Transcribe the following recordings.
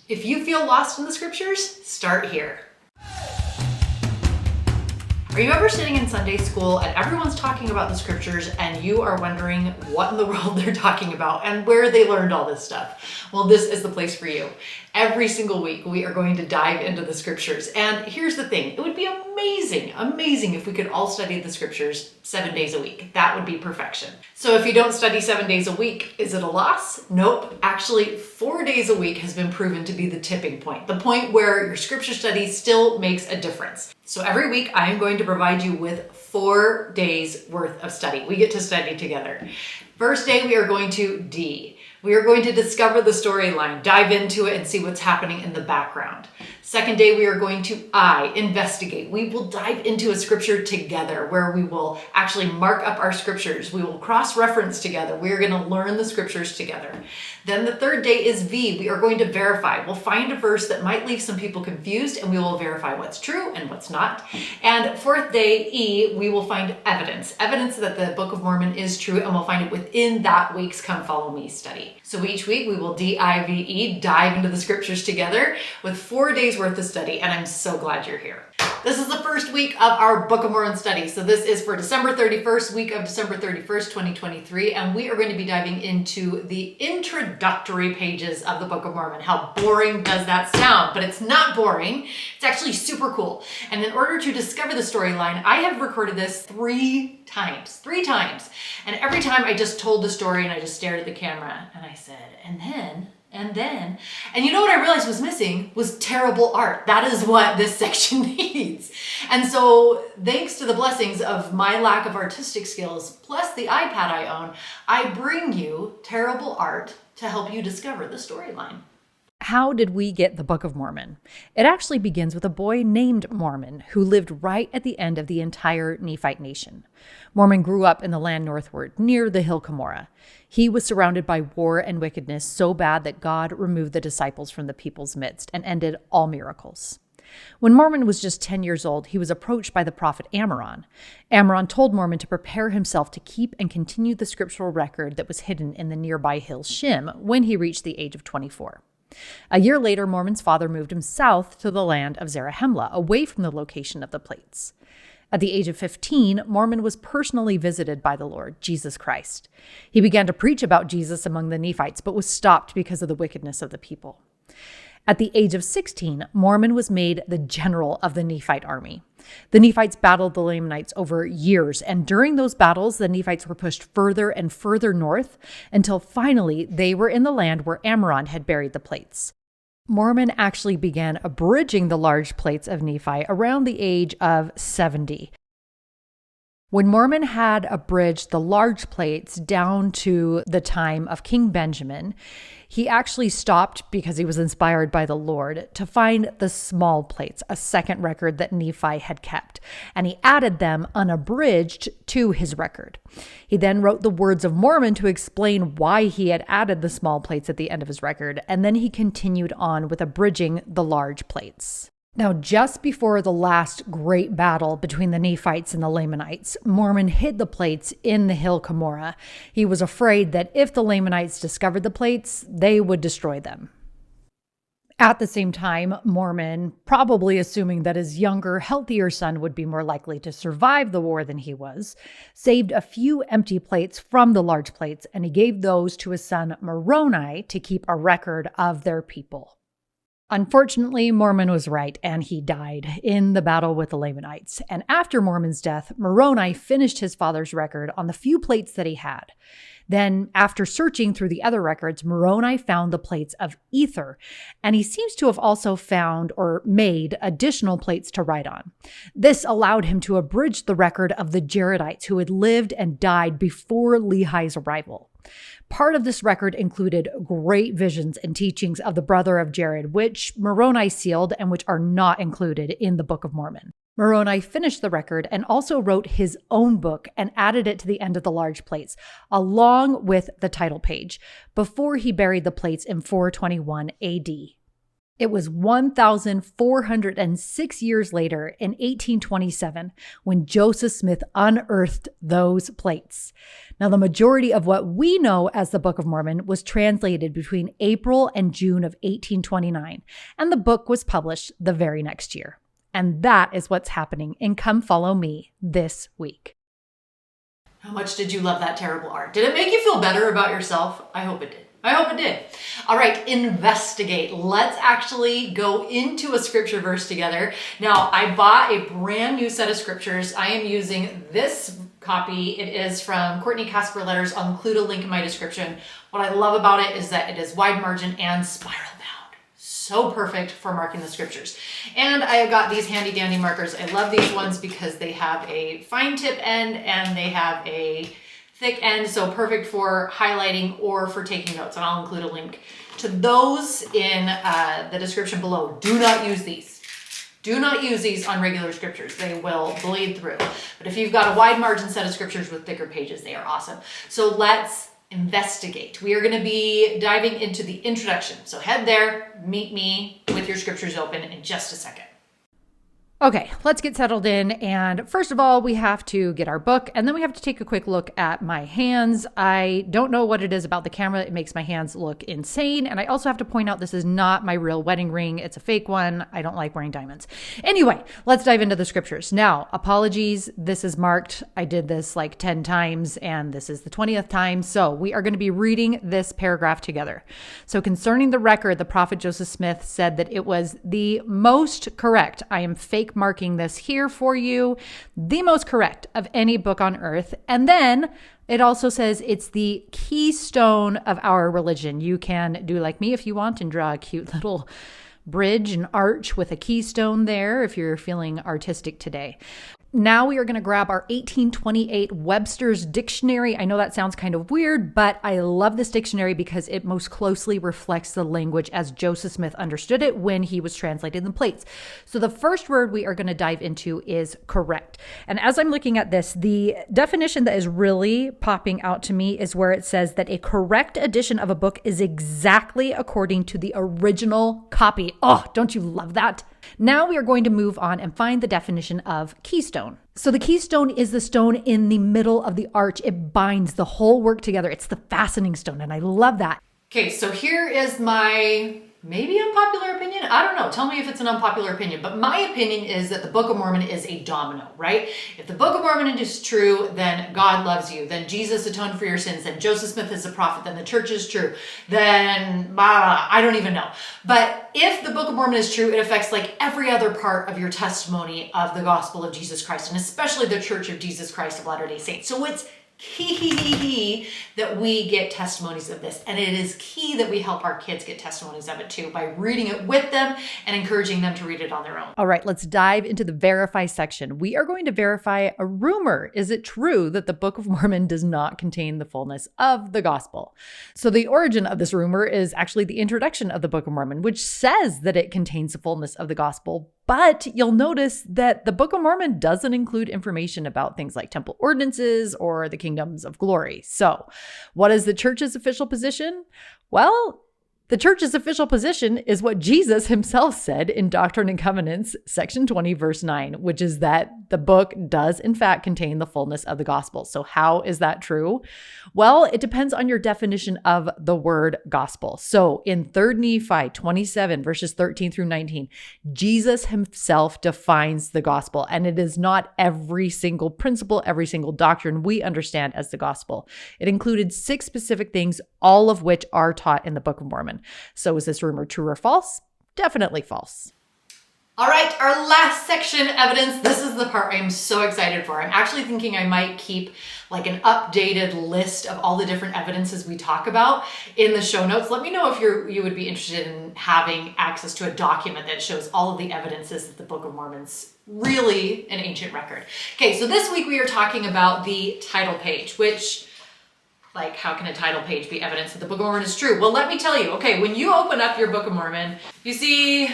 If you feel lost in the scriptures, start here. Are you ever sitting in Sunday school and everyone's talking about the scriptures and you are wondering what in the world they're talking about and where they learned all this stuff? Well, this is the place for you. Every single week, we are going to dive into the scriptures. And here's the thing, it would be amazing if we could all study the scriptures 7 days a week. That would be perfection. So if you don't study 7 days a week, is it a loss? Nope. Actually, 4 days a week has been proven to be the tipping point, the point where your scripture study still makes a difference. So every week, I am going to provide you with 4 days worth of study. We get to study together. First day, we are going to D. We are going to discover the storyline, dive into it, and see what's happening in the background. Second day, we are going to I, investigate. We will dive into a scripture together where we will actually mark up our scriptures. We will cross-reference together. We are going to learn the scriptures together. Then the third day is V. We are going to verify. We'll find a verse that might leave some people confused and we will verify what's true and what's not. And fourth day, E, we will find evidence that the Book of Mormon is true, and we'll find it within that week's Come Follow Me study. So each week we will D.I.V.E, dive into the scriptures together with 4 days worth of study, and I'm so glad you're here. This is the first week of our Book of Mormon study. So this is for December 31st, week of December 31st, 2023, and we are going to be diving into the introductory pages of the Book of Mormon. How boring does that sound? But it's not boring. It's actually super cool. And in order to discover the storyline, I have recorded this three times. And every time I just told the story and I just stared at the camera and I said, and then, and you know what I realized was missing was terrible art. That is what this section needs. And so thanks to the blessings of my lack of artistic skills, plus the iPad I own, I bring you terrible art to help you discover the storyline. How did we get the Book of Mormon? It actually begins with a boy named Mormon who lived right at the end of the entire Nephite nation. Mormon grew up in the land northward, near the hill Cumorah. He was surrounded by war and wickedness so bad that God removed the disciples from the people's midst and ended all miracles. When Mormon was just 10 years old, he was approached by the prophet Ammoron. Ammoron told Mormon to prepare himself to keep and continue the scriptural record that was hidden in the nearby hill Shim when he reached the age of 24. A year later, Mormon's father moved him south to the land of Zarahemla, away from the location of the plates. At the age of 15, Mormon was personally visited by the Lord, Jesus Christ. He began to preach about Jesus among the Nephites, but was stopped because of the wickedness of the people. At the age of 16, Mormon was made the general of the Nephite army. The Nephites battled the Lamanites over years, and during those battles, the Nephites were pushed further and further north until finally they were in the land where Ammoron had buried the plates. Mormon actually began abridging the large plates of Nephi around the age of 70. When Mormon had abridged the large plates down to the time of King Benjamin, he actually stopped, because he was inspired by the Lord, to find the small plates, a second record that Nephi had kept, and he added them unabridged to his record. He then wrote the Words of Mormon to explain why he had added the small plates at the end of his record, and then he continued on with abridging the large plates. Now, just before the last great battle between the Nephites and the Lamanites, Mormon hid the plates in the hill Cumorah. He was afraid that if the Lamanites discovered the plates, they would destroy them. At the same time, Mormon, probably assuming that his younger, healthier son would be more likely to survive the war than he was, saved a few empty plates from the large plates, and he gave those to his son Moroni to keep a record of their people. Unfortunately, Mormon was right, and he died in the battle with the Lamanites. And after Mormon's death, Moroni finished his father's record on the few plates that he had. Then, after searching through the other records, Moroni found the plates of Ether, and he seems to have also found or made additional plates to write on. This allowed him to abridge the record of the Jaredites who had lived and died before Lehi's arrival. Part of this record included great visions and teachings of the brother of Jared, which Moroni sealed and which are not included in the Book of Mormon. Moroni finished the record and also wrote his own book and added it to the end of the large plates, along with the title page, before he buried the plates in 421 AD. It was 1,406 years later in 1827 when Joseph Smith unearthed those plates. Now, the majority of what we know as the Book of Mormon was translated between April and June of 1829, and the book was published the very next year. And that is what's happening in Come Follow Me this week. How much did you love that terrible art? Did it make you feel better about yourself? I hope it did. I hope it did. All right, investigate. Let's actually go into a scripture verse together. Now, I bought a brand new set of scriptures. I am using this copy. It is from Courtney Casper Letters. I'll include a link in my description. What I love about it is that it is wide margin and spiral bound. So perfect for marking the scriptures. And I have got these handy dandy markers. I love these ones because they have a fine tip end and they have a thick end, so perfect for highlighting or for taking notes. And I'll include a link to those in the description below. Do not use these. Do not use these on regular scriptures. They will bleed through. But if you've got a wide margin set of scriptures with thicker pages, they are awesome. So let's investigate. We are going to be diving into the introduction. So head there, meet me with your scriptures open in just a second. Okay, let's get settled in. And first of all, we have to get our book, and then we have to take a quick look at my hands. I don't know what it is about the camera. It makes my hands look insane. And I also have to point out this is not my real wedding ring. It's a fake one. I don't like wearing diamonds. Anyway, let's dive into the scriptures. Now, apologies. This is marked. I did this like 10 times, and this is the 20th time. So we are going to be reading this paragraph together. So concerning the record, the prophet Joseph Smith said that it was the most correct. I am fake marking this here for you, the most correct of any book on earth. And then it also says it's the keystone of our religion. You can do like me if you want and draw a cute little bridge and arch with a keystone there if you're feeling artistic today. Now we are going to grab our 1828 Webster's Dictionary. I know that sounds kind of weird, but I love this dictionary because it most closely reflects the language as Joseph Smith understood it when he was translating the plates. So the first word we are going to dive into is correct. And as I'm looking at this, the definition that is really popping out to me is where it says that a correct edition of a book is exactly according to the original copy. Oh, don't you love that? Now we are going to move on and find the definition of keystone. So the keystone is the stone in the middle of the arch. It binds the whole work together. It's the fastening stone, and I love that. Okay, so here is my maybe unpopular opinion. I don't know. Tell me if it's an unpopular opinion. But my opinion is that the Book of Mormon is a domino, right? If the Book of Mormon is true, then God loves you. Then Jesus atoned for your sins. Then Joseph Smith is a prophet. Then the church is true. Then I don't even know. But if the Book of Mormon is true, it affects like every other part of your testimony of the gospel of Jesus Christ, and especially the Church of Jesus Christ of Latter-day Saints. So it's key that we get testimonies of this, and it is key that we help our kids get testimonies of it too by reading it with them and encouraging them to read it on their own. All right, let's dive into the verify section. We are going to verify a rumor. Is it true that the Book of Mormon does not contain the fullness of the gospel? So the origin of this rumor is actually the introduction of the Book of Mormon, which says that it contains the fullness of the gospel. But you'll notice that the Book of Mormon doesn't include information about things like temple ordinances or the kingdoms of glory. So what is the church's official position? Well, the church's official position is what Jesus himself said in Doctrine and Covenants, section 20, verse 9, which is that the book does in fact contain the fullness of the gospel. So how is that true? Well, it depends on your definition of the word gospel. So in 3 Nephi 27, verses 13 through 19, Jesus himself defines the gospel, and it is not every single principle, every single doctrine we understand as the gospel. It included 6 specific things, all of which are taught in the Book of Mormon. So is this rumor true or false? Definitely false. All right, our last section, evidence. This is the part I'm so excited for. I'm actually thinking I might keep like an updated list of all the different evidences we talk about in the show notes. Let me know if you would be interested in having access to a document that shows all of the evidences that the Book of Mormon's really an ancient record. Okay, so this week we are talking about the title page, which, like, how can a title page be evidence that the Book of Mormon is true? Well, let me tell you. Okay, when you open up your Book of Mormon, you see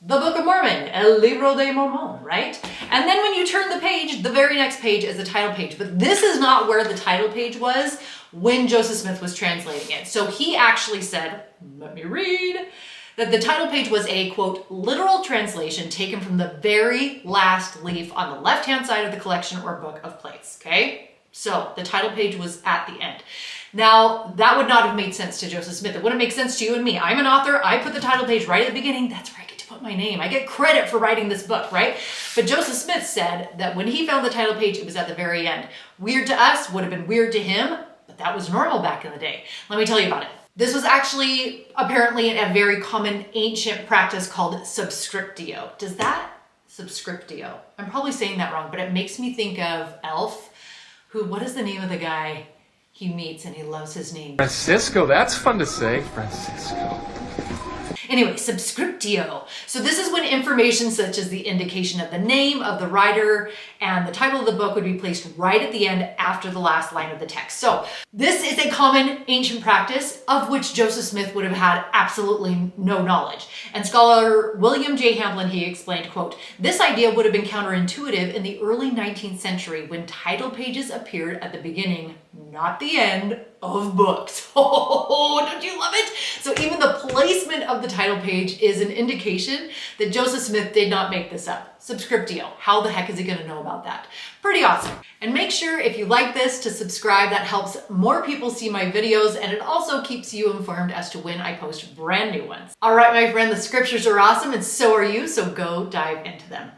the Book of Mormon, El Libro de Mormon, right? And then when you turn the page, the very next page is the title page. But this is not where the title page was when Joseph Smith was translating it. So he actually said, let me read. that the title page was a, quote, literal translation taken from the very last leaf on the left-hand side of the collection or book of plates, okay? So the title page was at the end. Now, that would not have made sense to Joseph Smith. It wouldn't make sense to you and me. I'm an author. I put the title page right at the beginning. That's where I get to put my name. I get credit for writing this book, right? But Joseph Smith said that when he found the title page, it was at the very end. Weird to us, would have been weird to him, but that was normal back in the day. Let me tell you about it. This was actually apparently a very common ancient practice called subscriptio. Does that? Subscriptio. I'm probably saying that wrong, but it makes me think of Elf, who, what is the name of the guy he meets and he loves his name? Francisco, that's fun to say. Francisco. Anyway, subscriptio. So this is when information such as the indication of the name of the writer and the title of the book would be placed right at the end after the last line of the text. So this is a common ancient practice of which Joseph Smith would have had absolutely no knowledge. And scholar William J. Hamblin, he explained, quote, this idea would have been counterintuitive in the early 19th century when title pages appeared at the beginning, not the end, of books. Oh, don't you love it? So even the placement of the title page is an indication that Joseph Smith did not make this up. Subscriptio. How the heck is he going to know about that? Pretty awesome. And make sure if you like this to subscribe. That helps more people see my videos, and it also keeps you informed as to when I post brand new ones. All right, my friend, the scriptures are awesome and so are you, so go dive into them.